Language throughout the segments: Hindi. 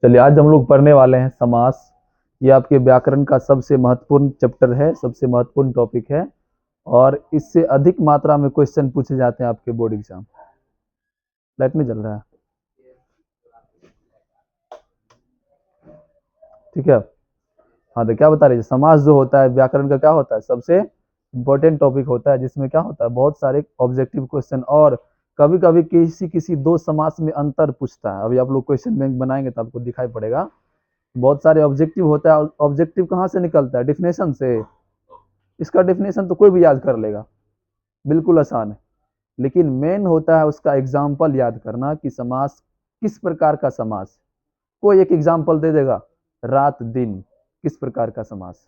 चलिए आज हम लोग पढ़ने वाले हैं समास। ये आपके व्याकरण का सबसे महत्वपूर्ण चैप्टर है, सबसे महत्वपूर्ण टॉपिक है और इससे अधिक मात्रा में क्वेश्चन पूछे जाते हैं आपके बोर्ड एग्जाम। लाइट नहीं जल रहा है, ठीक है। हाँ तो क्या बता रही है, समास जो होता है व्याकरण का क्या होता है, सबसे इंपॉर्टेंट टॉपिक होता है, जिसमें क्या होता है बहुत सारे ऑब्जेक्टिव क्वेश्चन और कभी कभी किसी किसी दो समास में अंतर पूछता है। अभी आप लोग क्वेश्चन बैंक बनाएंगे तो आपको दिखाई पड़ेगा। बहुत सारे ऑब्जेक्टिव होता है, ऑब्जेक्टिव कहाँ से निकलता है, डेफिनेशन से। इसका डेफिनेशन तो कोई भी याद कर लेगा, बिल्कुल आसान है। लेकिन मेन होता है उसका एग्जाम्पल याद करना कि समास किस प्रकार का समास। कोई एक एग्जाम्पल दे देगा, रात दिन किस प्रकार का समास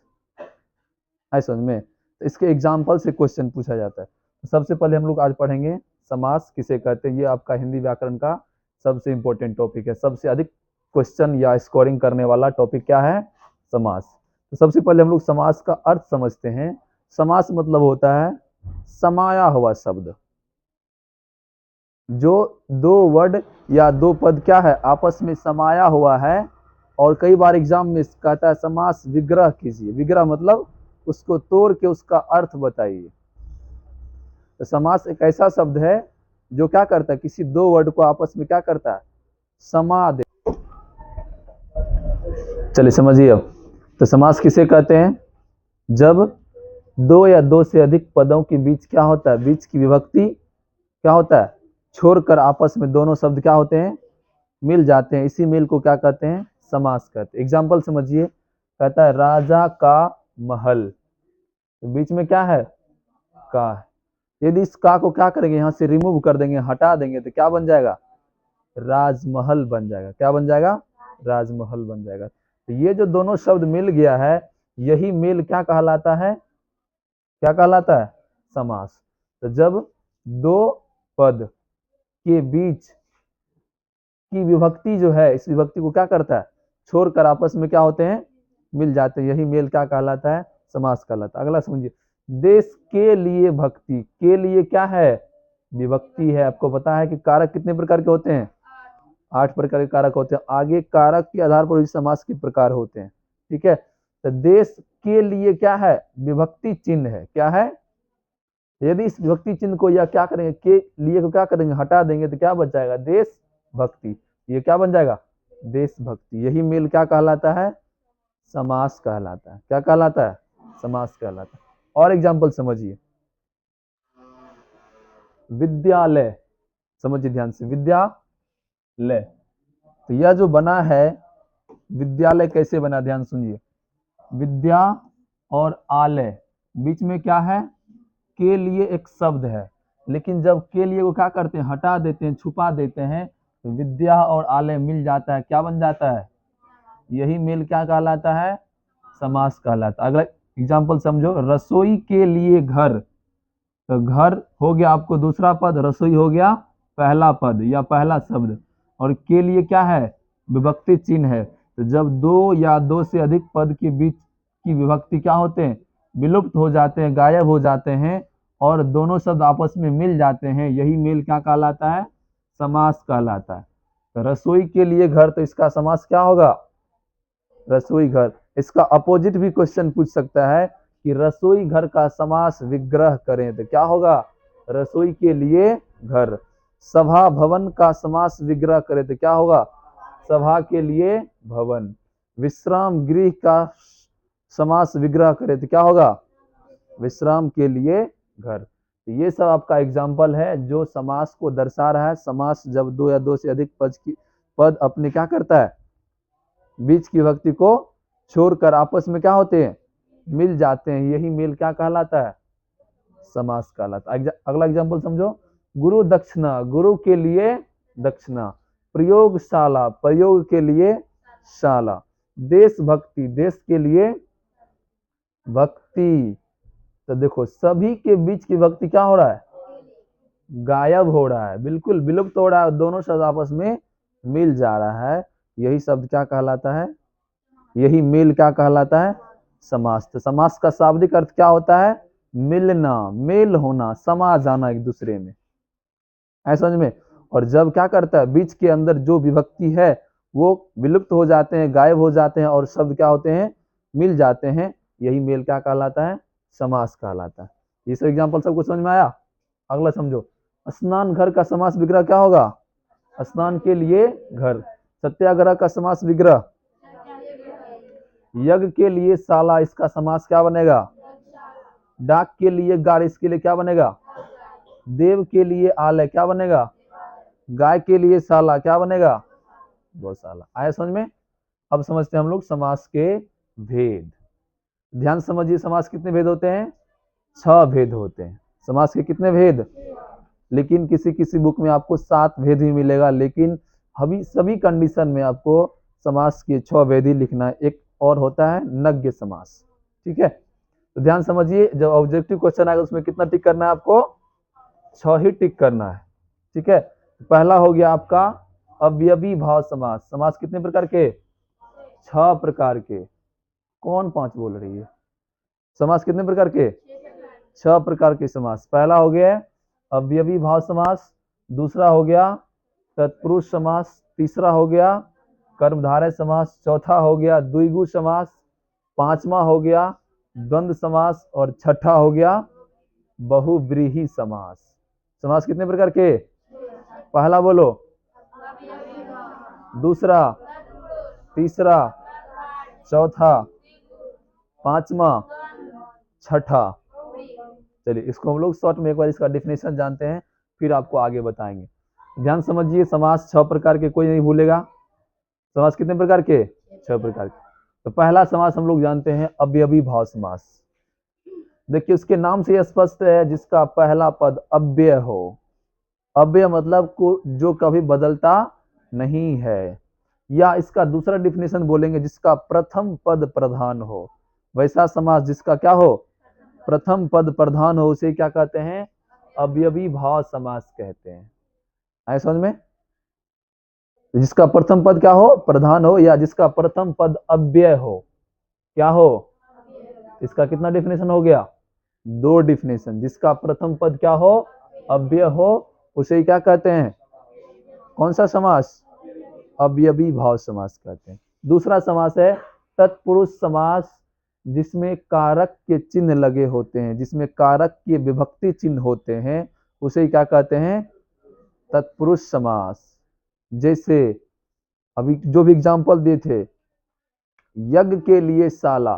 है, समझ में। तो इसके एग्जाम्पल से क्वेश्चन पूछा जाता है। तो सबसे पहले हम लोग आज पढ़ेंगे समास किसे कहते हैं। ये आपका हिंदी व्याकरण का सबसे इंपॉर्टेंट टॉपिक है, सबसे अधिक क्वेश्चन या स्कोरिंग करने वाला टॉपिक क्या है, समास। तो सबसे पहले हम लोग समास का अर्थ समझते हैं। समास मतलब होता है समाया हुआ शब्द, जो दो वर्ड या दो पद क्या है आपस में समाया हुआ है। और कई बार एग्जाम में कहता है समास विग्रह कीजिए। विग्रह मतलब उसको तोड़ के उसका अर्थ बताइए। तो समास एक ऐसा शब्द है जो क्या करता है, किसी दो वर्ड को आपस में क्या करता है, समा दे। चलिए समझिए अब। तो समास किसे कहते हैं, जब दो या दो से अधिक पदों के बीच क्या होता है, बीच की विभक्ति क्या होता है, छोड़कर आपस में दोनों शब्द क्या होते हैं, मिल जाते हैं। इसी मिल को क्या कहते हैं, समास कहते हैं। एग्जाम्पल समझिए, कहता है राजा का महल, तो बीच में क्या है, का है। यदि इस का को क्या करेंगे, यहाँ से रिमूव कर देंगे, हटा देंगे, तो क्या बन जाएगा, राजमहल बन जाएगा। क्या बन जाएगा, राजमहल बन जाएगा। तो ये जो दोनों शब्द मिल गया है, यही मेल क्या कहलाता है, क्या कहलाता है, समास। तो जब दो पद के बीच की विभक्ति जो है, इस विभक्ति को क्या करता है, छोड़कर आपस में क्या होते हैं, मिल जाते हैं, यही मेल क्या कहलाता है, समास कहलाता है। अगला समझिए, देश के लिए भक्ति, के लिए क्या है, विभक्ति है। आपको पता है कि कारक कितने प्रकार के होते हैं, 8 प्रकार के कारक होते हैं। आगे कारक के आधार पर समास के प्रकार होते हैं, ठीक है। तो देश के लिए क्या है, विभक्ति चिन्ह है, क्या है। यदि इस विभक्ति चिन्ह को या क्या करेंगे, के लिए को क्या करेंगे, हटा देंगे, तो क्या बच जाएगा, देश भक्ति। ये क्या बन जाएगा, देशभक्ति। यही मेल क्या कहलाता है, समास कहलाता है। क्या कहलाता है, समास कहलाता है। और एग्जाम्पल समझिए, विद्यालय, समझिए ध्यान से, विद्यालय। तो यह जो बना है विद्यालय, कैसे बना, ध्यान सुनिए। विद्या और आलय, बीच में क्या है, के लिए एक शब्द है। लेकिन जब के लिए को क्या करते हैं, हटा देते हैं, छुपा देते हैं, तो विद्या और आलय मिल जाता है, क्या बन जाता है, यही मेल क्या कहलाता है, समास कहलाता है। अगला एग्जाम्पल समझो, रसोई के लिए घर। तो घर हो गया आपको दूसरा पद, रसोई हो गया पहला पद या पहला शब्द, और के लिए क्या है, विभक्ति चिन्ह है। तो जब दो या दो से अधिक पद के बीच की विभक्ति क्या होते हैं, विलुप्त हो जाते हैं, गायब हो जाते हैं, और दोनों शब्द आपस में मिल जाते हैं, यही मेल क्या कहलाता है, समास कहलाता है। तो रसोई के लिए घर, तो इसका समास क्या होगा, रसोई घर। इसका अपोजिट भी क्वेश्चन पूछ सकता है कि रसोई घर का समास विग्रह करें, तो क्या होगा, रसोई के लिए घर। सभा भवन का समास विग्रह करें, तो क्या होगा, सभा के लिए भवन। विश्राम गृह का समास विग्रह करें, तो क्या होगा, विश्राम के लिए घर। तो ये सब आपका एग्जाम्पल है जो समास को दर्शा रहा है। समास जब दो या दो से अधिक पद अपने क्या करता है, बीच की विभक्ति को छोड़कर आपस में क्या होते हैं, मिल जाते हैं, यही मेल क्या कहलाता है, समास कहलाता है। अगला एग्जांपल समझो, गुरु दक्षिणा, गुरु के लिए दक्षिणा। प्रयोगशाला, प्रयोग के लिए शाला। देशभक्ति, देश के लिए भक्ति। तो देखो सभी के बीच की भक्ति क्या हो रहा है, गायब हो रहा है, बिल्कुल विलुप्त हो रहा है, दोनों शब्द आपस में मिल जा रहा है, यही शब्द क्या कहलाता है, यही मेल क्या कहलाता है, समास। तो समास का शाब्दिक अर्थ क्या होता है, मिलना, मेल होना, समा जाना एक दूसरे में, ऐसा समझ में। और जब क्या करता है, बीच के अंदर जो विभक्ति है वो विलुप्त हो जाते हैं, गायब हो जाते हैं और शब्द क्या होते हैं, मिल जाते हैं। यही मेल क्या कहलाता है, समास कहलाता है। ये सब एग्जाम्पल सबको समझ में आया। अगला समझो, स्नान घर का समास विग्रह क्या होगा, स्नान के लिए घर। सत्याग्रह का समास विग्रह, यज्ञ के लिए शाला, इसका समास क्या बनेगा, डाक के लिए गाड़, इसके लिए क्या बनेगा, देव के लिए आलय क्या बनेगा, गाय के लिए शाला क्या बनेगा, गौशाला। आया समझ में। अब समझते हैं हम लोग समास के भेद। ध्यान समझिए, समास कितने भेद होते हैं, 6 भेद होते हैं। समास के कितने भेद, लेकिन किसी किसी बुक में आपको 7 भेद ही मिलेगा, लेकिन अभी सभी कंडीशन में आपको समास के 6 भेद ही लिखना है। एक और होता है नग्य समास, ठीक है। तो ध्यान समझिए, जब ऑब्जेक्टिव क्वेश्चन आएगा उसमें कितना टिक करना है आपको, 6 ही टिक करना है, ठीक है। पहला हो गया आपका अवयवी भाव समास। समास कितने प्रकार के, 6 प्रकार के। कौन 5 बोल रही है, समास कितने प्रकार के, 6 प्रकार के समास। पहला हो गया अवयवी भाव समास, दूसरा हो गया तत्पुरुष समास, तीसरा हो गया कर्मधारय समास, चौथा हो गया द्विगु समास, पांचवा हो गया द्वंद्व समास और छठा हो गया बहुव्रीहि समास। समास कितने प्रकार के, पहला बोलो, दूसरा, तीसरा, चौथा, पांचवा, छठा। चलिए इसको हम लोग शॉर्ट में एक बार इसका डेफिनेशन जानते हैं, फिर आपको आगे बताएंगे। ध्यान समझिए, समास 6 प्रकार के, कोई नहीं भूलेगा। समास कितने प्रकार के, 6 प्रकार के। तो पहला समास हम लोग जानते हैं अवयवी भाव समास। देखिए उसके नाम से यह स्पष्ट है, जिसका पहला पद अव्यय हो। अव्यय मतलब को जो कभी बदलता नहीं है, या इसका दूसरा डिफिनेशन बोलेंगे जिसका प्रथम पद प्रधान हो। वैसा समास जिसका क्या हो, प्रथम पद प्रधान हो, उसे क्या कहते हैं, अवयवी भाव समास कहते हैं। आए समझ में। जिसका प्रथम पद क्या हो, प्रधान हो, या जिसका प्रथम पद अव्यय हो, क्या हो, इसका कितना डिफिनेशन हो गया, 2 डिफिनेशन। जिसका प्रथम पद क्या हो, अव्यय हो, उसे क्या कहते हैं, कौन सा समास, अवयवी भाव समास कहते हैं। दूसरा समास है तत्पुरुष समास, जिसमें कारक के चिन्ह लगे होते हैं, जिसमें कारक के विभक्ति चिन्ह होते हैं, उसे क्या कहते हैं, तत्पुरुष समास। जैसे अभी जो भी एग्जांपल दिए थे, यज्ञ के लिए शाला,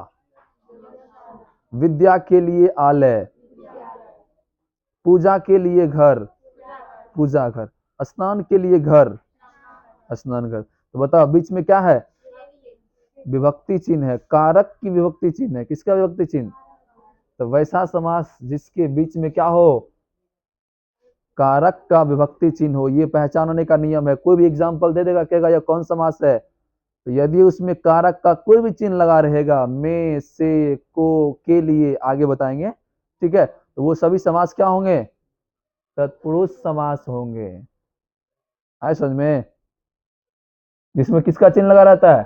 विद्या के लिए आलय, पूजा के लिए घर, पूजा घर, स्नान के लिए घर, स्नान घर। तो बताओ बीच में क्या है, विभक्ति चिन्ह है, कारक की विभक्ति चिन्ह है। किसका विभक्ति चिन्ह, तो वैसा समास जिसके बीच में क्या हो, कारक का विभक्ति चिन्ह हो। ये पहचानने का नियम है। कोई भी एग्जांपल दे देगा, कहेगा यह कौन समास है, तो यदि उसमें कारक का कोई भी चिन्ह लगा रहेगा, में, से, को, के लिए, आगे बताएंगे, ठीक है, तो वो सभी समास क्या होंगे, तत्पुरुष समास होंगे। आए समझ में। जिसमें किसका चिन्ह लगा रहता है,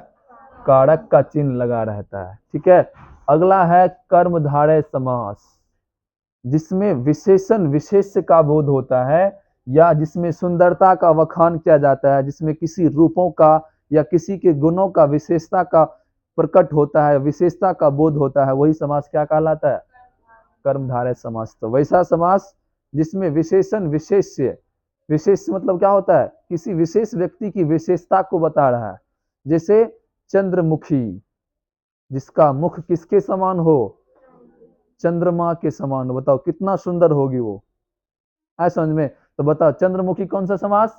कारक का चिन्ह लगा रहता है, ठीक है। अगला है कर्मधारय समास, जिसमें विशेषण विशेष्य का बोध होता है, या जिसमें सुंदरता का वखान किया जाता है, जिसमें किसी रूपों का या किसी के गुणों का, विशेषता का प्रकट होता है, विशेषता का बोध होता है, वही समास क्या कहलाता है, कर्मधारय समास। तो वैसा समास जिसमें विशेषण विशेष्य, विशेष मतलब क्या होता है, किसी विशेष व्यक्ति की विशेषता को बता रहा है। जैसे चंद्रमुखी, जिसका मुख किसके समान हो, चंद्रमा के समान हो। बताओ कितना सुंदर होगी वो, है समझ में। तो बताओ चंद्रमुखी कौन सा समास,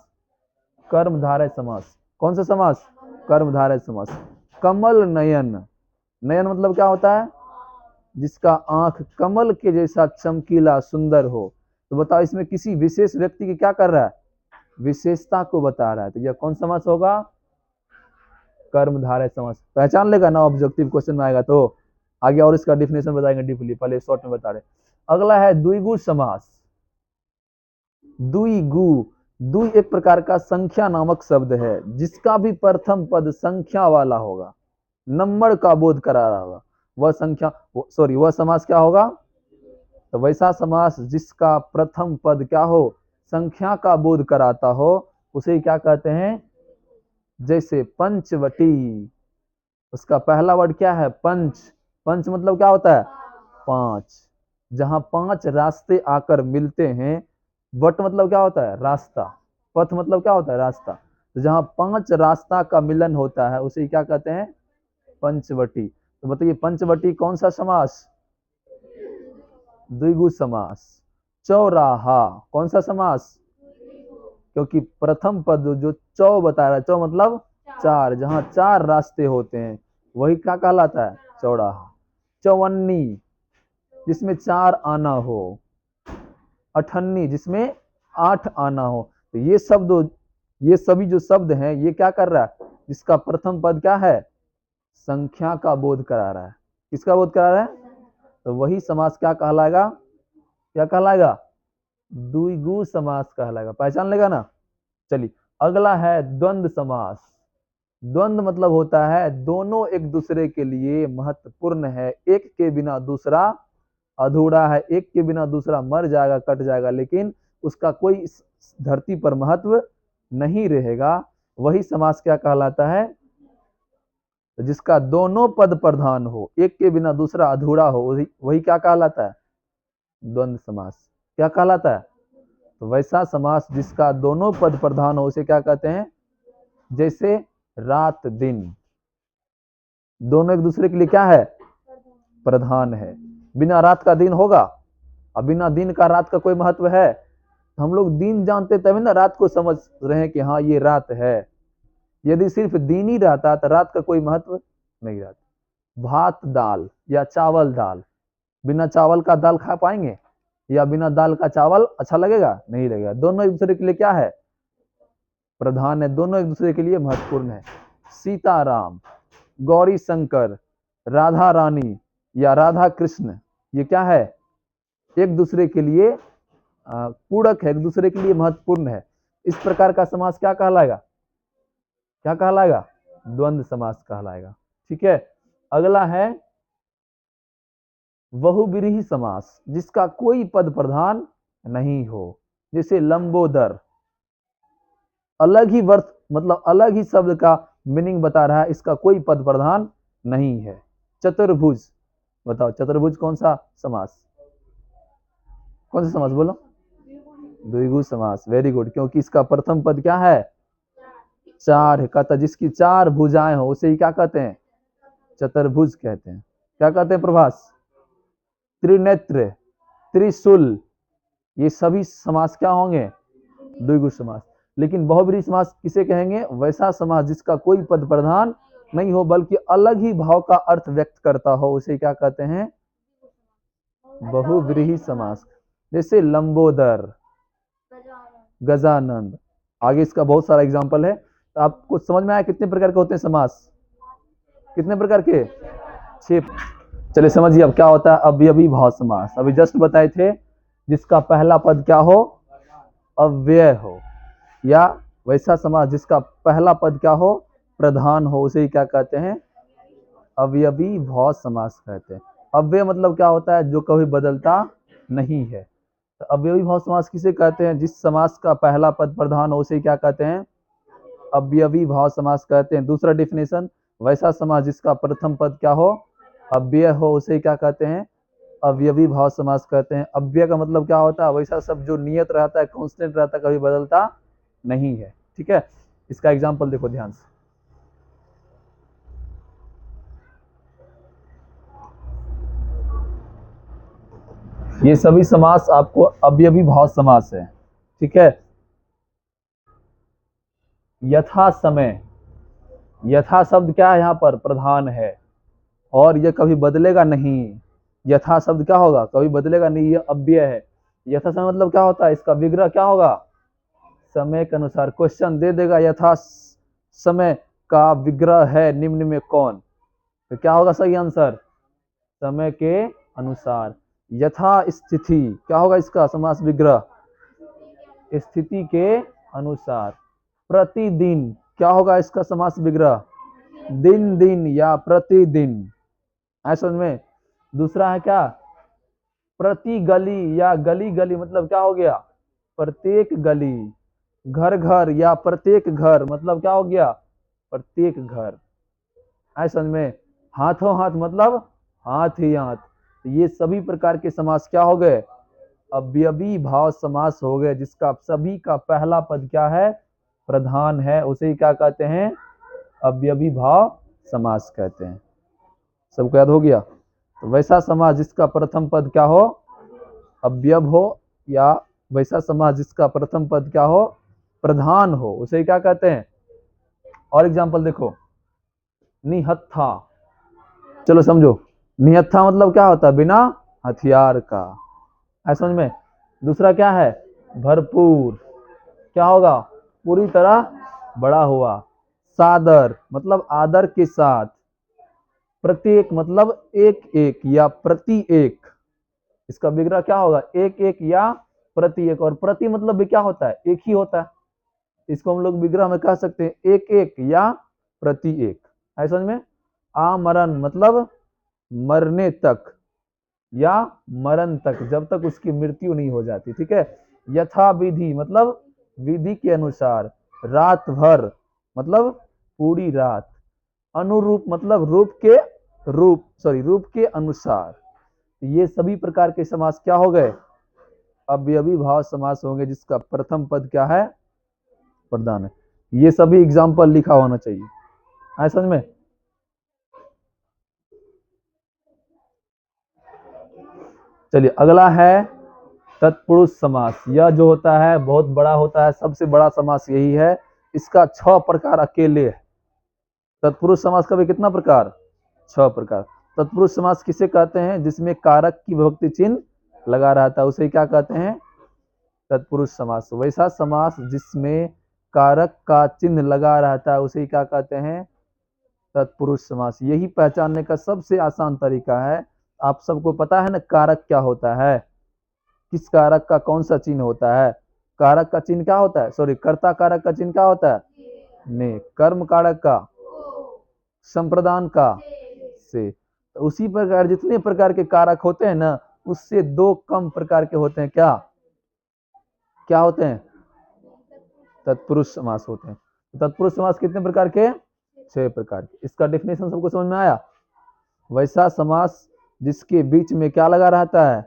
कर्मधारय समास। कौन सा समास, कर्मधारय समास। कमल नयन, नयन मतलब क्या होता है, जिसका आंख कमल के जैसा चमकीला सुंदर हो। तो बताओ इसमें किसी विशेष व्यक्ति की क्या कर रहा है, विशेषता को बता रहा है। तो यह कौन समास होगा, कर्मधारय समास। पहचान लेगा ना, ऑब्जेक्टिव क्वेश्चन में आएगा तो। आगे और इसका डिफिनेशन बताएंगे डीपली, पहले शॉर्ट में बता रहे। अगला है द्विगु समास। द्विगु, द्वि एक प्रकार का संख्या नामक शब्द है, जिसका भी प्रथम पद संख्या वाला होगा, नंबर का बोध करा रहा होगा, वह संख्या, सॉरी वह समास क्या होगा, तो वैसा समास जिसका प्रथम पद क्या हो, संख्या का बोध कराता हो, उसे क्या कहते हैं, जैसे पंचवटी, उसका पहला वर्ड क्या है? पंच। पंच मतलब क्या होता है? पांच। जहां पांच रास्ते आकर मिलते हैं, वट मतलब क्या होता है? रास्ता। पथ मतलब क्या होता है? रास्ता। तो जहां पांच रास्ता का मिलन होता है उसे क्या कहते हैं? पंचवटी। तो बताइए पंचवटी कौन सा समास? द्विगु समास। चौराहा कौन सा समास? क्योंकि प्रथम पद जो चौ बता रहा है, चौ मतलब चार, जहां चार रास्ते होते हैं वही क्या कहलाता है? चौराहा। चौवन्नी जिसमें चार आना हो, अठन्नी जिसमें आठ आना हो। तो ये सभी जो शब्द हैं ये क्या कर रहा है? जिसका प्रथम पद क्या है? संख्या का बोध करा रहा है। किसका बोध करा रहा है? तो वही समास क्या कहलाएगा? क्या कहलाएगा? द्विगु समास कहलाएगा। पहचान लेगा ना? चलिए अगला है द्वंद्व समास। द्वंद्व मतलब होता है दोनों एक दूसरे के लिए महत्वपूर्ण है, एक के बिना दूसरा अधूरा है, एक के बिना दूसरा मर जाएगा, कट जाएगा, लेकिन उसका कोई इस धरती पर महत्व नहीं रहेगा। वही समास क्या कहलाता है? जिसका दोनों पद प्रधान हो, एक के बिना दूसरा अधूरा हो, वही क्या कहलाता है? द्वंद्व समास। क्या कहलाता है? तो वैसा समास जिसका दोनों पद प्रधान हो उसे क्या कहते हैं? जैसे रात दिन, दोनों एक दूसरे के लिए क्या है? प्रधान है। बिना रात का दिन होगा? अब बिना दिन का रात का कोई महत्व है? हम लोग दिन जानते तभी ना रात को समझ रहे हैं कि हाँ ये रात है। यदि सिर्फ दिन ही रहता तो रात का कोई महत्व नहीं रहता। भात दाल या चावल दाल, बिना चावल का दाल खा पाएंगे? या बिना दाल का चावल अच्छा लगेगा? नहीं लगेगा। दोनों एक दूसरे के लिए क्या है? प्रधान है, दोनों एक दूसरे के लिए महत्वपूर्ण है। सीताराम, गौरी शंकर, राधा रानी या राधा कृष्ण, ये क्या है? एक दूसरे के लिए पूरक है, एक दूसरे के लिए महत्वपूर्ण है। इस प्रकार का समास क्या कहलाएगा? क्या कहलाएगा? द्वंद्व समास कहलाएगा। ठीक है। अगला है बहुब्रीहि समास, जिसका कोई पद प्रधान नहीं हो। जैसे लंबोदर, अलग ही वर्थ मतलब अलग ही शब्द का मीनिंग बता रहा है, इसका कोई पद प्रधान नहीं है। चतुर्भुज, बताओ चतुर्भुज कौन सा समास? कौन सा समास बोलो? द्विगु समास। वेरी गुड, क्योंकि इसका प्रथम पद क्या है? चार है। कहता जिसकी चार भुजाएं हो उसे ही क्या कहते हैं? चतुर्भुज कहते हैं। क्या कहते हैं प्रभास? त्रिनेत्र, त्रिशूल, ये सभी समास क्या होंगे? द्विगु समास। लेकिन बहुब्रीहि समास किसे कहेंगे? वैसा समास जिसका कोई पद प्रधान नहीं हो बल्कि अलग ही भाव का अर्थ व्यक्त करता हो, उसे क्या कहते हैं? बहुब्रीहि समास। जैसे लंबोदर, गजानंद, आगे इसका बहुत सारा एग्जाम्पल है। तो आपको समझ में आया कितने प्रकार के होते हैं समास? कितने प्रकार के? 6। चलिए समझिए अब क्या होता है अवयवी भाव समास। अभी जस्ट बताए थे जिसका पहला पद क्या हो? अव्यय हो। या वैसा समास जिसका पहला पद क्या हो? प्रधान हो, उसे क्या कहते हैं? अवयवी भाव समास कहते हैं। अव्यय मतलब क्या होता है? जो कभी बदलता नहीं है। तो अवयवी भाव समास किसे कहते हैं? जिस समास का पहला पद प्रधान हो उसे क्या कहते हैं? अवयवी भाव समास कहते हैं। दूसरा डिफिनेशन, वैसा समास जिसका प्रथम पद क्या हो? अव्यय हो, उसे क्या कहते हैं? अवयवी भाव समास कहते हैं। अव्यय का मतलब क्या होता है? वैसा सब जो नियत रहता है, कांस्टेंट रहता है, कभी बदलता नहीं है। ठीक है। इसका एग्जाम्पल देखो ध्यान से। ये सभी समास आपको अवयवी भाव समास है। ठीक है। यथा समय, यथा शब्द क्या है? यहाँ पर प्रधान है और ये कभी बदलेगा नहीं। यथा शब्द क्या होगा? कभी बदलेगा नहीं, ये अव्यय है। यथा समय मतलब क्या होता है? इसका विग्रह क्या होगा? समय के अनुसार। क्वेश्चन दे देगा यथा समय का विग्रह है निम्न में कौन? तो क्या होगा सही आंसर? समय के अनुसार। यथा स्थिति क्या होगा इसका समास विग्रह? स्थिति के अनुसार। प्रतिदिन क्या होगा इसका समास विग्रह? दिन दिन या प्रतिदिन। ऐसा में दूसरा है क्या? प्रति गली या गली गली मतलब क्या हो गया? प्रत्येक गली। घर घर या प्रत्येक घर मतलब क्या हो गया? प्रत्येक घर। ऐ समझ में? हाथों हाथ मतलब हाथ ही हाथ। तो ये सभी प्रकार के समास क्या हो गए? अव्ययी भाव समास हो गए, जिसका सभी का पहला पद क्या है? प्रधान है। उसे ही क्या कहते हैं? अव्ययी भाव समास कहते हैं। सबको याद हो गया? तो वैसा समास जिसका प्रथम पद क्या हो? अव्यय हो, या वैसा समास जिसका प्रथम पद क्या हो? प्रधान हो, उसे क्या कहते हैं? और एग्जांपल देखो, निहत्था। चलो समझो, निहत्था मतलब क्या होता है? बिना हथियार का। है समझ में? दूसरा क्या है? भरपूर। क्या होगा? पूरी तरह बड़ा हुआ। सादर मतलब आदर के साथ। प्रत्येक मतलब एक एक या प्रति एक। इसका विग्रह क्या होगा? एक एक या प्रति एक। और प्रति मतलब भी क्या होता है? एक ही होता है। इसको हम लोग विग्रह में कह सकते हैं एक एक या प्रति एक। है समझ में? आमरण मतलब मरने तक या मरण तक, जब तक उसकी मृत्यु नहीं हो जाती। ठीक है? यथा विधि मतलब विधि के अनुसार। रात भर मतलब पूरी रात। अनुरूप मतलब रूप के अनुसार। ये सभी प्रकार के समास क्या हो गए? अव्ययी भाव समास होंगे, जिसका प्रथम पद क्या है? प्रधान है। ये सभी एग्जाम्पल लिखा होना चाहिए। है समझ में? चलिए अगला है तत्पुरुष समास। यह जो होता है बहुत बड़ा होता है, सबसे बड़ा समास यही है। इसका 6 प्रकार अकेले है। तत्पुरुष समास का भी कितना प्रकार? 6 प्रकार। तत्पुरुष समास किसे कहते हैं? जिसमें कारक की विभक्ति चिन्ह लगा रहता है, उसे क्या कहते हैं? तत्पुरुष समास। वैसा समास जिसमें कारक का चिन्ह लगा रहता है, उसे क्या कहते हैं? तत्पुरुष समास। यही पहचानने का सबसे आसान तरीका है। आप सबको पता है ना कारक क्या होता है? किस कारक का कौन सा चिन्ह होता है? कारक का चिन्ह क्या होता है? सॉरी, कर्ता कारक का चिन्ह क्या होता है? ने। कर्म कारक का? संप्रदान का? से। तो उसी प्रकार जितने प्रकार के कारक होते हैं ना, उससे 2 कम प्रकार के होते हैं। क्या क्या होते हैं? तत्पुरुष समास होते हैं। तत्पुरुष समास कितने प्रकार के? 6 प्रकार के। इसका डेफिनेशन सबको समझ में आया? वैसा समास जिसके बीच में क्या लगा रहता है?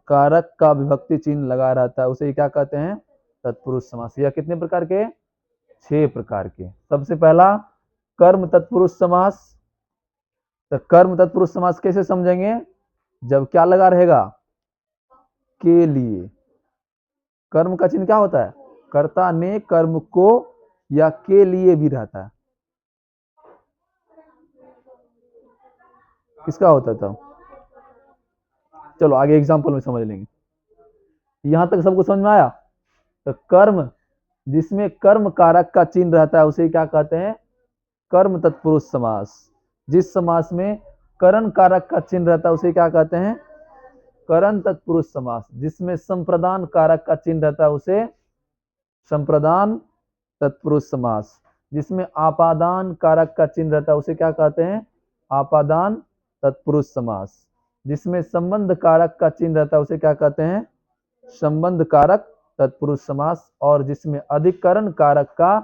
कारक का विभक्ति चिन्ह लगा रहता है, उसे क्या कहते हैं? तत्पुरुष समास। यह कितने प्रकार के? 6 प्रकार के। सबसे पहला कर्म तत्पुरुष समास। तो कर्म तत्पुरुष समास कैसे समझेंगे? जब क्या लगा रहेगा? के लिए। कर्म का चिन्ह क्या होता है? कर्ता ने कर्म को या के लिए भी रहता है। किसका होता था? चलो आगे एग्जांपल में समझ लेंगे। यहां तक सबको समझ में आया? तो कर्म जिसमें कर्म कारक का चिन्ह रहता है, उसे क्या कहते हैं? कर्म तत्पुरुष समास। जिस समास में करण कारक का चिन्ह रहता है, उसे क्या कहते हैं? करण तत्पुरुष समास। जिसमें संप्रदान कारक का चिन्ह रहता है, उसे संप्रदान तत्पुरुष समास। जिसमें आपादान कारक का चिन्ह रहता है, उसे क्या कहते हैं? आपादान तत्पुरुष समास। जिसमें संबंध कारक का चिन्ह रहता है, उसे क्या कहते हैं? संबंध कारक तत्पुरुष समास। और जिसमें अधिकरण कारक का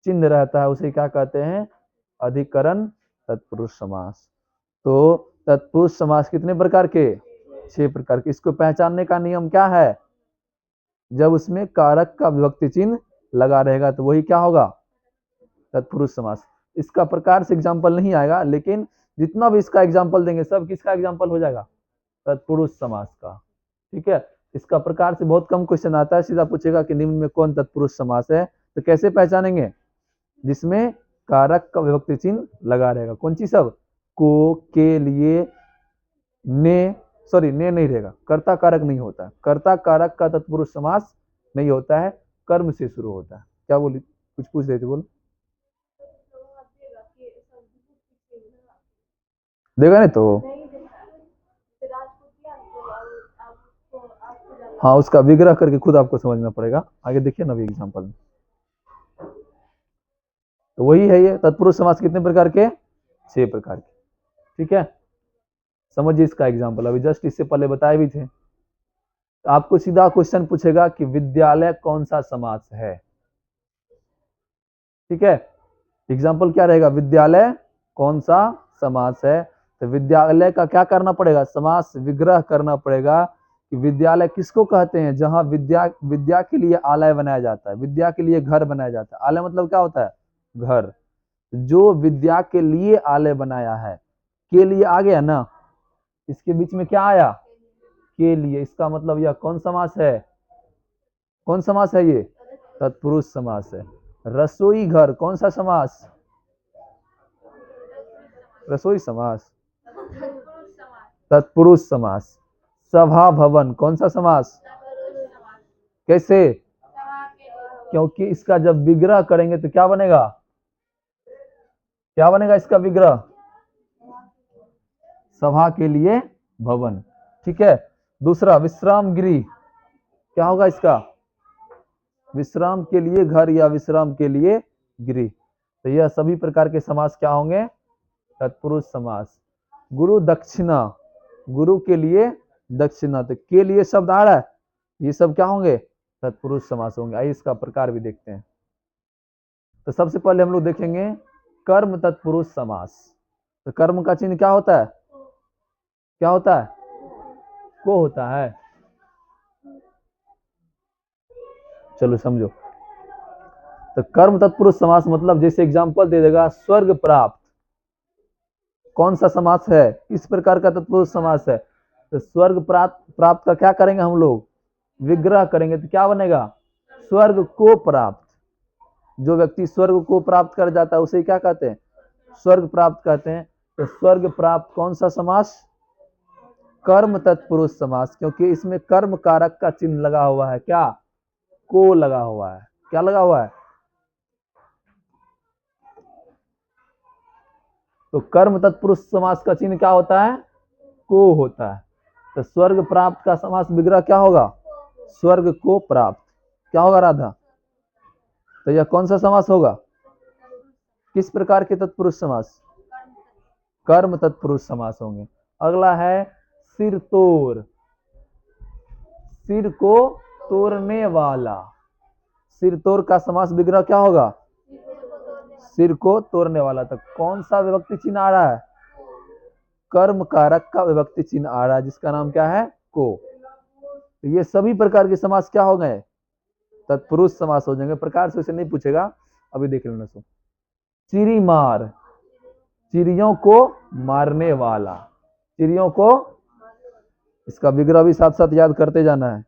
चिन्ह रहता है, उसे क्या कहते हैं? अधिकरण तत्पुरुष समास। तो तत्पुरुष समास कितने प्रकार के? 6 प्रकार के। इसको पहचानने का नियम क्या है? जब उसमें कारक का विभक्ति चिन्ह लगा रहेगा तो वही क्या होगा? तत्पुरुष समास। इसका प्रकार से एग्जाम्पल नहीं आएगा, लेकिन जितना भी इसका एग्जाम्पल देंगे सब किसका एग्जाम्पल हो जाएगा? तत्पुरुष समास का। ठीक है? इसका प्रकार से बहुत कम क्वेश्चन आता है। सीधा पूछेगा कि निम्न में कौन तत्पुरुष समास है। तो कैसे पहचानेंगे? जिसमें कारक का विभक्ति चिन्ह लगा रहेगा। कौन सी सब? को, के लिए, ने। सॉरी, ने नहीं रहेगा। कर्ता कारक नहीं होता। कर्ता कारक का तत्पुरुष समास नहीं होता है, कर्म से शुरू होता है। क्या बोली? कुछ पूछ रहे थे, बोलो। देगा नहीं तो? हाँ, उसका विग्रह करके खुद आपको समझना पड़ेगा। आगे देखिए ना अभी एग्जाम्पल में। तो वही है ये तत्पुरुष समास कितने प्रकार के? 6 प्रकार के। ठीक है? समझिए इसका एग्जाम्पल अभी जस्ट इससे पहले बताए भी थे। आपको सीधा क्वेश्चन पूछेगा कि विद्यालय कौन सा समास है। ठीक है? एग्जाम्पल क्या रहेगा, विद्यालय कौन सा समास है, तो विद्यालय का क्या करना पड़ेगा, समास विग्रह करना पड़ेगा कि विद्यालय किसको कहते हैं, जहां विद्या विद्या के लिए आलय बनाया जाता है, विद्या के लिए घर बनाया जाता है। आलय मतलब क्या होता है, घर। जो विद्या के लिए आलय बनाया है, के लिए आ गया ना, इसके बीच में क्या आया, के लिए, इसका मतलब यह कौन समास है, कौन समास है ये, तत्पुरुष समास है। रसोई घर कौन सा समास, रसोई समास, तत्पुरुष समास। सभा भवन कौन सा समास, कैसे, क्योंकि इसका जब विग्रह करेंगे तो क्या बनेगा, क्या बनेगा इसका विग्रह, सभा के लिए भवन। ठीक है। दूसरा विश्राम गृह, क्या होगा इसका, विश्राम के लिए घर या विश्राम के लिए गृह। तो यह सभी प्रकार के समास क्या होंगे, तत्पुरुष समास। गुरु दक्षिणा, गुरु के लिए दक्षिणा, तो के लिए शब्द आ रहा है, ये सब क्या होंगे, तत्पुरुष समास होंगे। आइए इसका प्रकार भी देखते हैं। तो सबसे पहले हम लोग देखेंगे कर्म तत्पुरुष समास। तो कर्म का चिन्ह क्या होता है, क्या होता है, को होता है। चलो समझो। तो कर्म तत्पुरुष समास मतलब जैसे एग्जांपल दे देगा, स्वर्ग प्राप्त कौन सा समास है, इस प्रकार का तत्पुरुष समास है। तो स्वर्ग प्राप्त, प्राप्त का क्या करेंगे हम लोग, विग्रह करेंगे, तो क्या बनेगा, स्वर्ग को प्राप्त। जो व्यक्ति स्वर्ग को प्राप्त कर जाता है उसे क्या कहते हैं, स्वर्ग प्राप्त कहते हैं। तो स्वर्ग प्राप्त कौन सा समास, कर्म तत्पुरुष समास, क्योंकि इसमें कर्म कारक का चिन्ह लगा हुआ है, क्या, को लगा हुआ है, क्या लगा हुआ है। तो कर्म तत्पुरुष समास का चिन्ह क्या होता है, को होता है। तो स्वर्ग प्राप्त का समास विग्रह क्या होगा, स्वर्ग को प्राप्त, क्या होगा राधा। तो यह कौन सा समास होगा, किस प्रकार के तत्पुरुष समास, कर्म तत्पुरुष समास होंगे। अगला है सिर तोड़, सिर को तोड़ने वाला, सिर तोड़ का समास विग्रह क्या होगा, सिर को तोड़ने वाला। तो कौन सा विभक्ति चिन्ह आ रहा है, कर्म कारक का विभक्ति चिन्ह आ रहा है, जिसका नाम क्या है, को। तो ये सभी प्रकार के समास क्या हो गए, तत्पुरुष समास हो जाएंगे। प्रकार से उसे नहीं पूछेगा, अभी देख लेना। सो चिरी मार, चिड़ियों को मारने वाला, चिड़ियों को, इसका विग्रह भी साथ साथ याद करते जाना है।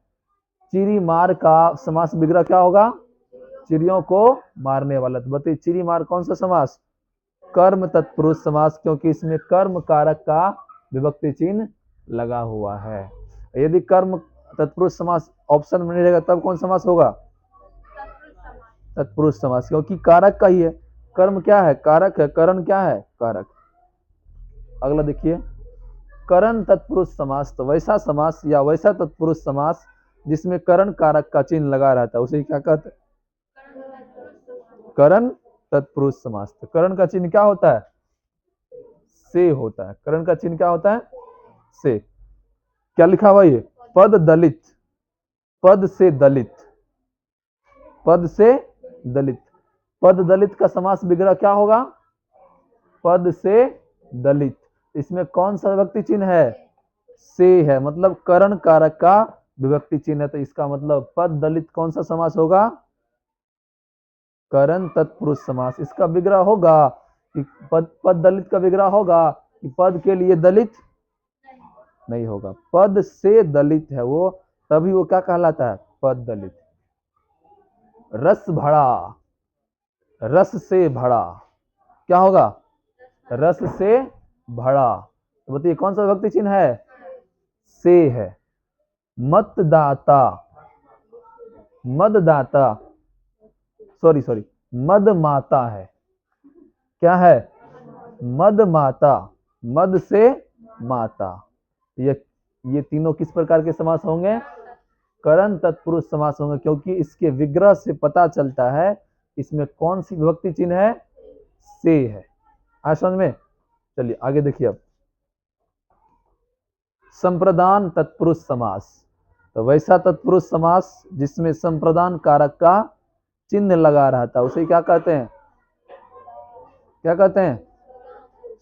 चिरी मार का समास विग्रह क्या होगा, चिड़ियों को मारने वाला। तो बताइए चिरी मार कौन सा समास, कर्म तत्पुरुष समास, क्योंकि इसमें कर्म कारक का विभक्ति चिन्ह लगा हुआ है। यदि कर्म तत्पुरुष समास ऑप्शन में नहीं रहेगा तब कौन समास होगा, तत्पुरुष समास, क्योंकि कारक का ही है। कर्म क्या है, कारक है, करण क्या है, कारक। अगला देखिए करण तत्पुरुष समास। तो वैसा समास या वैसा तत्पुरुष समास जिसमें करण कारक का चिन्ह लगा रहता है उसे क्या कहते हैं, करण तत्पुरुष समास। तो करण का चिन्ह क्या होता है, से होता है। करण का चिन्ह क्या होता है, से। क्या लिखा हुआ ये, पद दलित, पद से दलित, पद से दलित। पद दलित का समास विग्रह क्या होगा, पद से दलित। इसमें कौन सा विभक्ति चिन्ह है, से है, मतलब करण कारक का विभक्ति चिन्ह है। तो इसका मतलब पद दलित कौन सा समास होगा, करण तत्पुरुष समास। इसका विग्रह होगा कि पद दलित का विग्रह होगा कि पद के लिए दलित नहीं होगा, पद से दलित है वो, तभी वो क्या कहलाता है, पद दलित। रस भरा, रस से भरा, क्या होगा, रस से भरा। तो बताइए कौन सा विभक्ति चिन्ह है, से है। मतदाता, मददाता, सॉरी मदमाता है, क्या है, मदमाता, मद से माता। ये तीनों किस प्रकार के समास होंगे, करण तत्पुरुष समास होंगे, क्योंकि इसके विग्रह से पता चलता है इसमें कौन सी विभक्ति चिन्ह है, से है। आज समझ में। चलिए आगे देखिए अब संप्रदान तत्पुरुष समास। तो वैसा तत्पुरुष समास जिसमें संप्रदान कारक का चिन्ह लगा रहता है उसे क्या कहते हैं, क्या कहते हैं?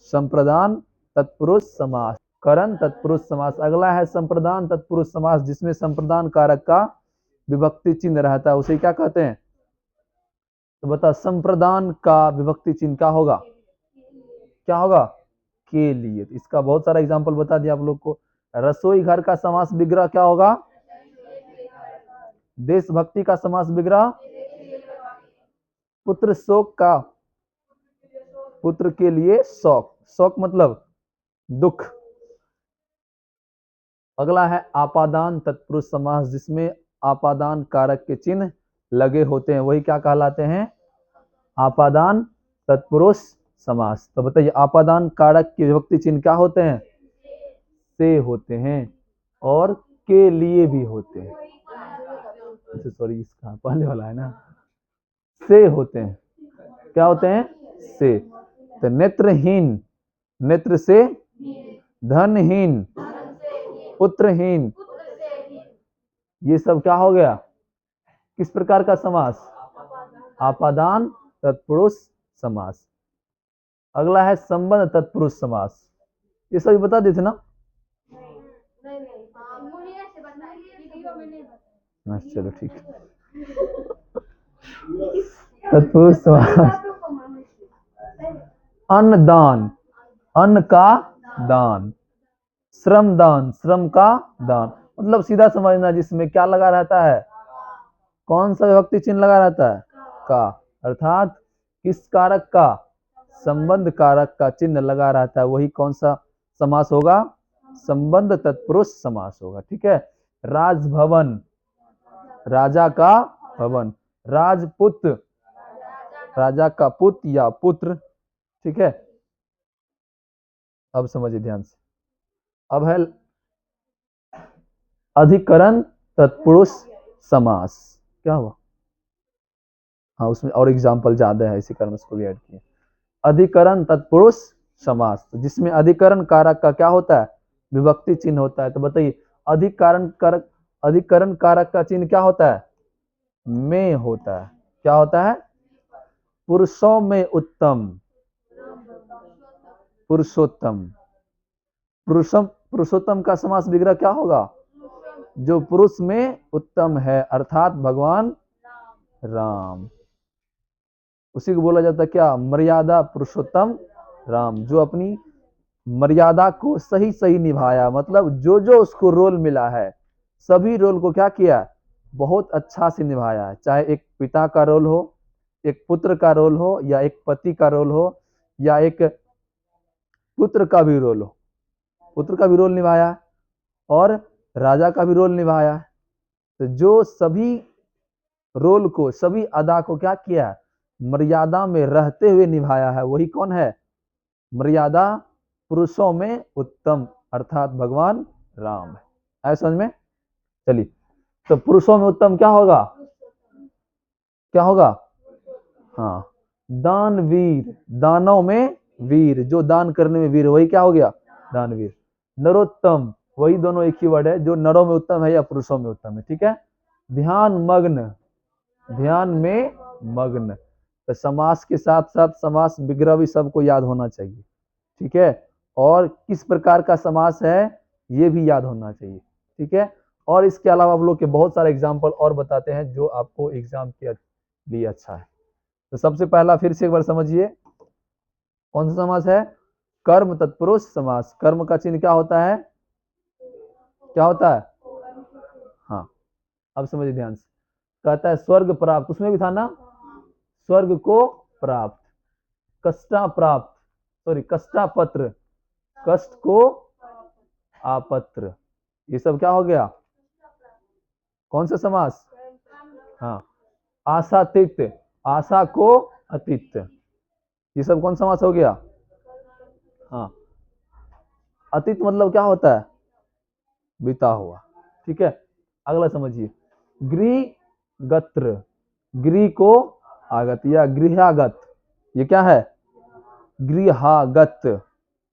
संप्रदान तत्पुरुष समास, करण तत्पुरुष समास। अगला है संप्रदान तत्पुरुष समास, जिसमें संप्रदान कारक का विभक्ति चिन्ह रहता है, उसे क्या कहते हैं? तो बता, संप्रदान का विभक्ति चिन्ह क्या होगा? क्या होगा? के लिए। इसका बहुत सारा एग्जाम्पल बता दिया आप लोग को। रसोई घर का समास विग्रह क्या होगा? देशभक्ति का समास विग्रह पुत्र शोक का, पुत्र के लिए शोक, शोक मतलब दुख। अगला है आपादान तत्पुरुष समास, जिसमें आपादान कारक के चिन्ह लगे होते हैं, वही क्या कहलाते हैं? आपादान तत्पुरुष समास। तो बताइए, आपादान कारक के विभक्ति चिन्ह क्या होते हैं? से होते हैं और के लिए भी होते हैं। अच्छा सॉरी, इसका पहले वाला है ना, से होते हैं। क्या होते हैं? से। तो नेत्रहीन, नेत्र से, धनहीन, पुत्रहीन, ये सब क्या हो गया? किस प्रकार का समास? आपादान तत्पुरुष समास। अगला है संबंध तत्पुरुष समास, ये सभी बता देते ना? चलो ठीक है। तत्पुरुष समास। अन्नदान, अन्न का दान, श्रम दान, श्रम का दान, मतलब सीधा समझना, जिसमें क्या लगा रहता है? कौन सा विभक्ति चिन्ह लगा रहता है? का, अर्थात किस कारक का? संबंध कारक का चिन्ह लगा रहता है, वही कौन सा समास होगा? संबंध तत्पुरुष समास होगा। ठीक है। राजभवन, राजा का भवन, राजपुत्र, राजा का पुत्र या पुत्र। ठीक है, अब समझिए ध्यान से। अब है अधिकरण तत्पुरुष समास। क्या हुआ? हाँ, उसमें और एग्जाम्पल ज्यादा है, इसी कारण उसको भी ऐड किया। अधिकरण तत्पुरुष समास, जिसमें अधिकरण कारक का क्या होता है? विभक्ति चिन्ह होता है। तो बताइए, अधिकरण कारक का चिन्ह क्या होता है? में होता है। क्या होता है? पुरुषों में उत्तम, पुरुषोत्तम। पुरुषोत्तम का समास विग्रह क्या होगा? जो पुरुष में उत्तम है, अर्थात भगवान राम। उसी को बोला जाता है क्या? मर्यादा पुरुषोत्तम राम, जो अपनी मर्यादा को सही सही निभाया, मतलब जो जो उसको रोल मिला है, सभी रोल को क्या किया? बहुत अच्छा से निभाया है। चाहे एक पिता का रोल हो, एक पुत्र का रोल हो, या एक पति का रोल हो, या एक पुत्र का भी रोल हो, पुत्र का भी रोल निभाया और राजा का भी रोल निभाया। तो जो सभी रोल को, सभी अदा को क्या किया? मर्यादा में रहते हुए निभाया है, वही कौन है? मर्यादा पुरुषों में उत्तम, अर्थात भगवान राम है। आए समझ में? चलिए, तो पुरुषों में उत्तम क्या होगा? क्या होगा? हाँ, दानवीर, दानों में वीर, जो दान करने में वीर, वही क्या हो गया? दानवीर। नरोत्तम, वही दोनों एक ही वर्ड है, जो नरों में उत्तम है या पुरुषों में उत्तम है। ठीक है। ध्यान मग्न, ध्यान में मग्न। तो समास के साथ साथ समास विग्रह भी सबको याद होना चाहिए। ठीक है, और किस प्रकार का समास है ये भी याद होना चाहिए। ठीक है, और इसके अलावा आप लोग के बहुत सारे एग्जाम्पल और बताते हैं जो आपको एग्जाम के लिए अच्छा है। तो सबसे पहला फिर से एक बार समझिए, कौन सा समास है? कर्म तत्पुरुष समास। कर्म का चिन्ह क्या होता है? क्या होता है? हाँ, अब समझिए ध्यान से। कहता है स्वर्ग प्राप्त, उसमें भी था ना, स्वर्ग को प्राप्त, कष्टा प्राप्त, सॉरी कष्टापत्र, कष्ट को आपत्र, ये सब क्या हो गया? कौन सा समास? हाँ, आशातीत, आशा को अतीत, ये सब कौन समास हो गया? हाँ, अतीत मतलब क्या होता है? बीता हुआ। ठीक है, अगला समझिए, गृह गत्र, गृह को आगत या गृहागत, ये क्या है? गृहागत,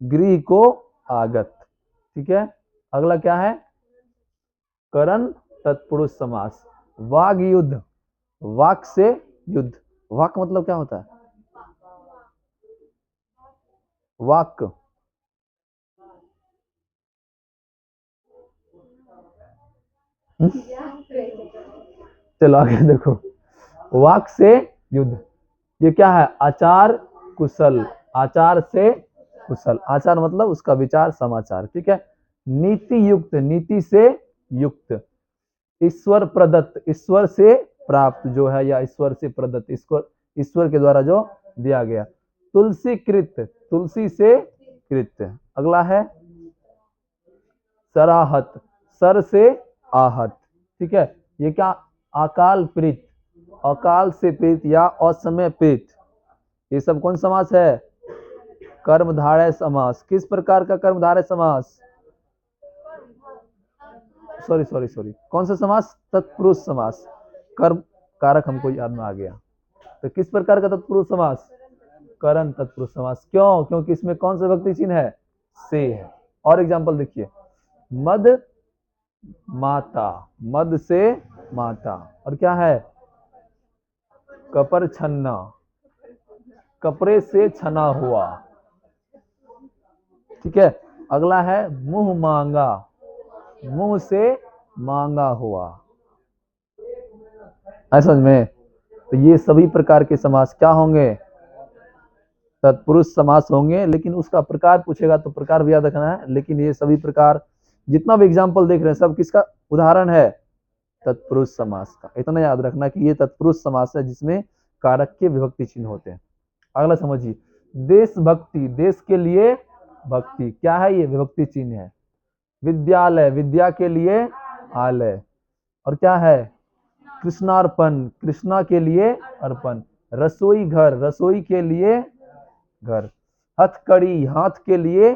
गृह को आगत। ठीक है, अगला क्या है? करण तत्पुरुष समास। वाग युद्ध, वाक से युद्ध, वाक मतलब क्या होता है? वाक, चलो आगे देखो। वाक से युद्ध, ये क्या है? आचार कुशल, आचार से कुशल, आचार मतलब उसका विचार समाचार, ठीक है। नीति युक्त, नीति से युक्त। ईश्वर प्रदत्त, ईश्वर से प्राप्त जो है, या ईश्वर से प्रदत्त, ईश्वर ईश्वर के द्वारा जो दिया गया। तुलसी कृत, तुलसी से कृत। अगला है सराहत, सर से आहत, ठीक है। ये क्या? अकाल प्रीत, अकाल से प्रीत या असमय प्रीत। ये सब कौन समास है? कर्मधारय समास। किस प्रकार का कर्मधारय समास? सॉरी सॉरी सॉरी, कौन सा समास? तत्पुरुष समास। कर्म कारक हमको याद में आ गया। तो किस प्रकार का तत्पुरुष समास? करण तत्पुरुष समास। क्यों? क्योंकि इसमें कौन सा विभक्ति चिन्ह है? से है। और एग्जांपल देखिए, मद माता, मद से माता। और क्या है? कपर छन्ना, कपड़े से छना हुआ, ठीक है। अगला है मुंह मांगा, मुंह से मांगा हुआ। है समझ में? तो ये सभी प्रकार के समास क्या होंगे? तत्पुरुष समास होंगे। लेकिन उसका प्रकार पूछेगा तो प्रकार भी याद रखना है। लेकिन ये सभी प्रकार, जितना भी एग्जाम्पल देख रहे हैं, सब किसका उदाहरण है? तत्पुरुष समास का। इतना याद रखना कि ये तत्पुरुष समास है जिसमें कारक के विभक्ति चिन्ह होते हैं। अगला समझिए, देशभक्ति, देश के लिए भक्ति, क्या है? ये विभक्ति चिन्ह है। विद्यालय, विद्या के लिए आलय। और क्या है? कृष्णार्पण, कृष्णा के लिए अर्पण। रसोई घर, रसोई के लिए घर। हथकड़ी, हाथ के लिए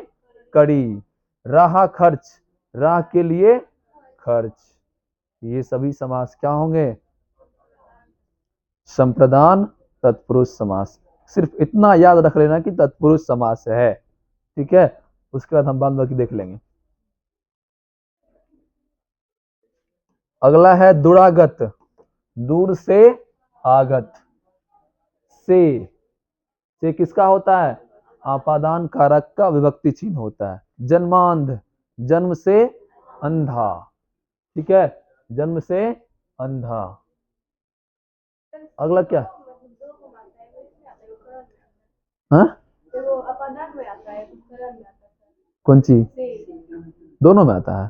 कड़ी। राह खर्च, राह के लिए खर्च। ये सभी समास क्या होंगे? संप्रदान तत्पुरुष समास। सिर्फ इतना याद रख लेना कि तत्पुरुष समास है, ठीक है। उसके बाद हम बाद बाकी देख लेंगे। अगला है दुरागत, दूर से आगत। से किसका होता है? आपादान कारक का विभक्ति चिन्ह होता है। जन्मांध, जन्म से अंधा, ठीक है, जन्म से अंधा। अगला क्या? हाँ, कौन सी? दोनों में आता है।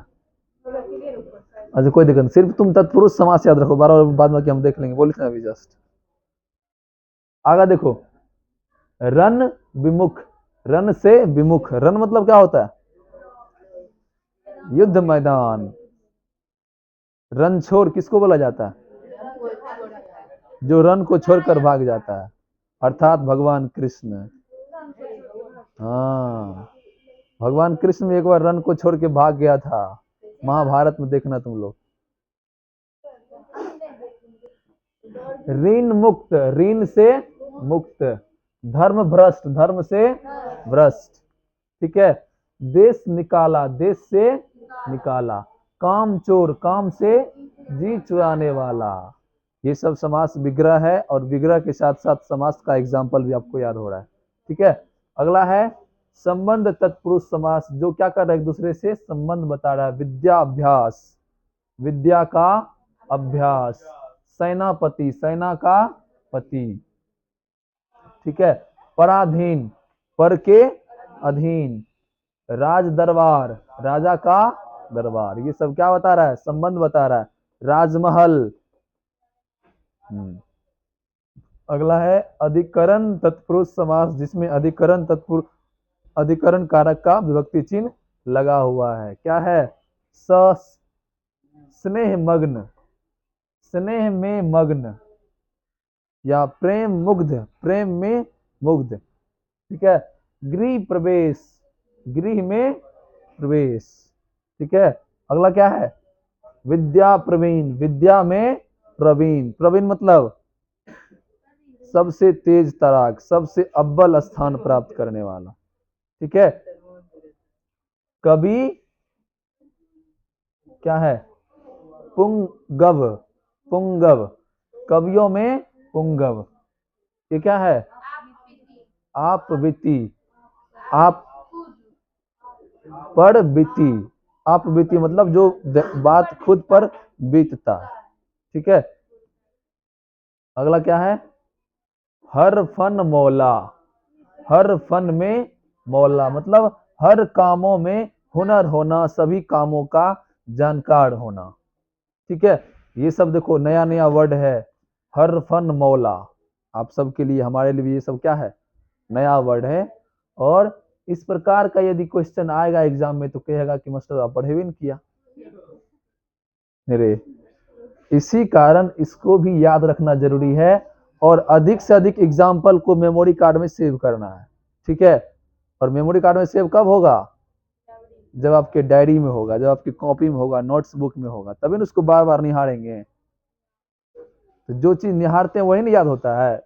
अच्छा कोई दिक्कत नहीं, सिर्फ तुम तत्पुरुष समास याद रखो, बार बार बाद में हम देख लेंगे, बोल अभी जस्ट। आगे देखो, रन विमुख, रन से विमुख। रन मतलब क्या होता है? युद्ध मैदान। रन छोड़ किसको बोला जाता है? जो रन को छोड़कर भाग जाता है, अर्थात भगवान कृष्ण। हाँ, भगवान कृष्ण भी एक बार रन को छोड़ के भाग गया था, महाभारत में देखना तुम लोग। ऋण मुक्त, ऋण से मुक्त। धर्म भ्रष्ट, धर्म से भ्रष्ट, ठीक है। देश निकाला, देश से निकाला। काम चोर, काम से जी चुराने वाला। ये सब समास विग्रह है, और विग्रह के साथ साथ समास का एग्जाम्पल भी आपको याद हो रहा है, ठीक है। अगला है संबंध तत्पुरुष समास, जो क्या कर रहा है? एक दूसरे से संबंध बता रहा है। विद्या अभ्यास, विद्या का अभ्यास। सेनापति, सेना का पति, ठीक है। पराधीन, पर के अधीन। राज दरबार, राजा का दरबार। ये सब क्या बता रहा है? संबंध बता रहा है। राजमहल। अगला है अधिकरण तत्पुरुष समास, जिसमें अधिकरण तत्पुरुष, अधिकरण कारक का विभक्ति चिन्ह लगा हुआ है। क्या है? स्नेह मग्न, स्नेह में मग्न, या प्रेम मुग्ध, प्रेम में मुग्ध, ठीक है। गृह प्रवेश, गृह में प्रवेश, ठीक है। अगला क्या है? विद्या प्रवीण, विद्या में प्रवीण। प्रवीण मतलब सबसे तेज तराक, सबसे अव्वल स्थान प्राप्त करने वाला, ठीक है। कवि क्या है? पुंगव, पुंगव, कवियों में पुंगव। ये क्या है? आप बीती, आप पर बीती, आप बीती मतलब जो बात खुद पर बीतता। ठीक है, अगला क्या है, हर फन मौला, हर फन में मौला मतलब हर कामों में हुनर होना, सभी कामों का जानकार होना। ठीक है, ये सब देखो नया नया वर्ड है, हर फन मौला, आप सबके लिए हमारे लिए भी ये सब क्या है, नया वर्ड है। और इस प्रकार का यदि क्वेश्चन आएगा एग्जाम में तो कहेगा कि मास्टर आप पढ़े भी नहीं किया मेरे, इसी कारण इसको भी याद रखना जरूरी है और अधिक से अधिक एग्जाम्पल को मेमोरी कार्ड में सेव करना है। ठीक है, और मेमोरी कार्ड में सेव कब होगा, जब आपके डायरी में होगा, जब आपकी कॉपी में होगा, नोट्स बुक में होगा, तभी ना उसको बार बार निहारेंगे। तो जो चीज निहारते हैं वही नहीं याद होता है।